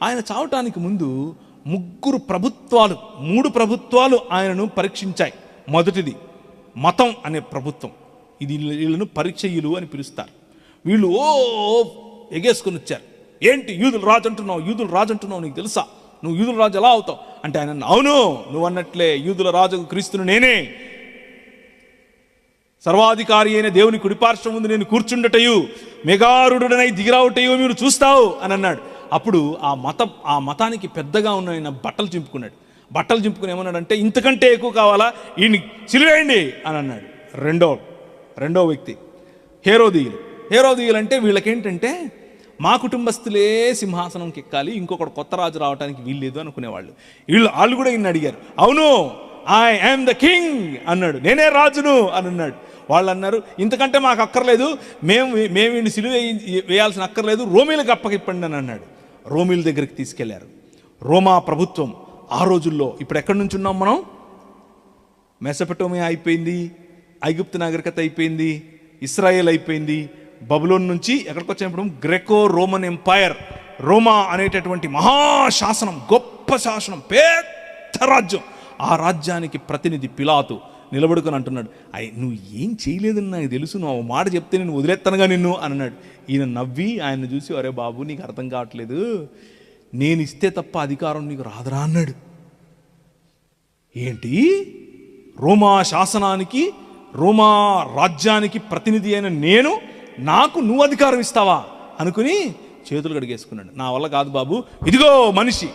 ఆయన చావటానికి ముందు మూడు ప్రభుత్వాలు ఆయనను పరీక్షించాయి. మొదటిది మతం అనే ప్రభుత్వం. ఇది వీళ్ళను పరీక్షయులు అని పిలుస్తారు. వీళ్ళు ఎగేసుకొని వచ్చారు. ఏంటి యూదుల రాజు అంటున్నావు, నీకు తెలుసా నువ్వు యూదుల రాజు ఎలా అవుతావు అంటే ఆయన, అవును నువ్వు అన్నట్లే యూదుల రాజు క్రీస్తును నేనే, సర్వాధికారి అయిన దేవుని కుడిపార్శ్వం ముందు నేను కూర్చుండటయు మెగారుడనై దిగిరావుటయు మీరు చూస్తావు అని అన్నాడు. అప్పుడు ఆ మతానికి పెద్దగా ఉన్న ఆయన బట్టలు చింపుకుని ఏమన్నాడంటే, ఇంతకంటే ఎక్కువ కావాలా, ఈయన్ని సిలువేయండి అని అన్నాడు. రెండో వ్యక్తి హేరోదీయులు అంటే వీళ్ళకేంటంటే మా కుటుంబస్తులే సింహాసనంకి ఎక్కాలి, ఇంకొకటి కొత్త రాజు రావడానికి వీల్లేదు అనుకునేవాళ్ళు. వాళ్ళు కూడా ఈయన అడిగారు. అవును ఐ యామ్ ద కింగ్ అన్నాడు, నేనే రాజును అని అన్నాడు. వాళ్ళు అన్నారు, ఇంతకంటే మాకు అక్కర్లేదు, మేము వీడిని సిలువ వేయాల్సిన అక్కర్లేదు, రోమీలకు అప్పగిప్పండి అని అన్నాడు. రోమీల దగ్గరికి తీసుకెళ్లారు. రోమా ప్రభుత్వం ఆ రోజుల్లో, ఇప్పుడు ఎక్కడి నుంచి ఉన్నాం మనం, మెసొపొటేమియా అయిపోయింది, ఐగుప్తు నాగరికత అయిపోయింది, ఇస్రాయేల్ అయిపోయింది, బబులోన్ నుంచి ఎక్కడికి వచ్చినప్పుడు గ్రెకో రోమన్ ఎంపైర్, రోమా అనేటటువంటి మహాశాసనం, గొప్ప శాసనం, పెద్ద రాజ్యం. ఆ రాజ్యానికి ప్రతినిధి పిలాతు నిలబడుకొని అంటున్నాడు, నువ్వు ఏం చేయలేదని నాకు తెలుసు, నువ్వు మాట చెప్తే నేను వదిలేస్తానుగా నిన్ను అని అన్నాడు. ఈయన నవ్వి ఆయన్ని చూసి, అరే బాబు నీకు అర్థం కావట్లేదు, నేను ఇస్తే తప్ప అధికారం నీకు రాదురా అన్నాడు. ఏంటి, రోమా శాసనానికి రోమా రాజ్యానికి ప్రతినిధి అయిన నాకు నువ్వు అధికారం ఇస్తావా అనుకుని చేతులు కడిగేసుకున్నాడు. నా వల్ల కాదు బాబు, ఇదిగో మనిషి,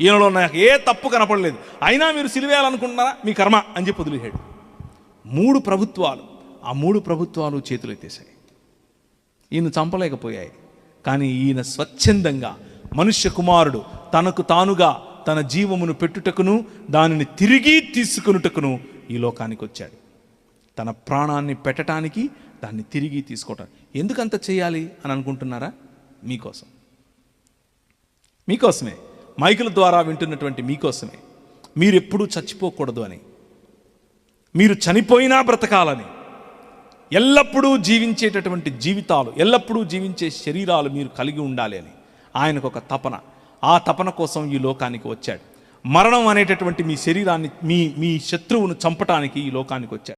ఈయనలో నాకు ఏ తప్పు కనపడలేదు, అయినా మీరు సిలువేయాలనుకుంటున్నారా, మీ కర్మ అని చెప్పి వదిలేశాడు. మూడు ప్రభుత్వాలు చేతులు ఎత్తేసాయి. ఈయన చంపలేకపోయాయి. కానీ ఈయన స్వచ్ఛందంగా మనుష్య కుమారుడు తనకు తానుగా తన జీవమును పెట్టుటకును దానిని తిరిగి తీసుకునుటకును ఈ లోకానికి వచ్చాడు. తన ప్రాణాన్ని పెట్టడానికి, దాన్ని తిరిగి తీసుకోవటానికి. ఎందుకంత చేయాలి అని అనుకుంటున్నారా? మీకోసమే, మైకుల ద్వారా వింటున్నటువంటి మీకోసమే. మీరెప్పుడూ చచ్చిపోకూడదు అని, మీరు చనిపోయినా బ్రతకాలని, ఎల్లప్పుడూ జీవించేటటువంటి జీవితాలు, ఎల్లప్పుడూ జీవించే శరీరాలు మీరు కలిగి ఉండాలి అని ఆయనకు ఒక తపన. ఆ తపన కోసం ఈ లోకానికి వచ్చాడు. మరణం అనేటటువంటి మీ శరీరాన్ని, మీ శత్రువును చంపటానికి ఈ లోకానికి వచ్చాడు.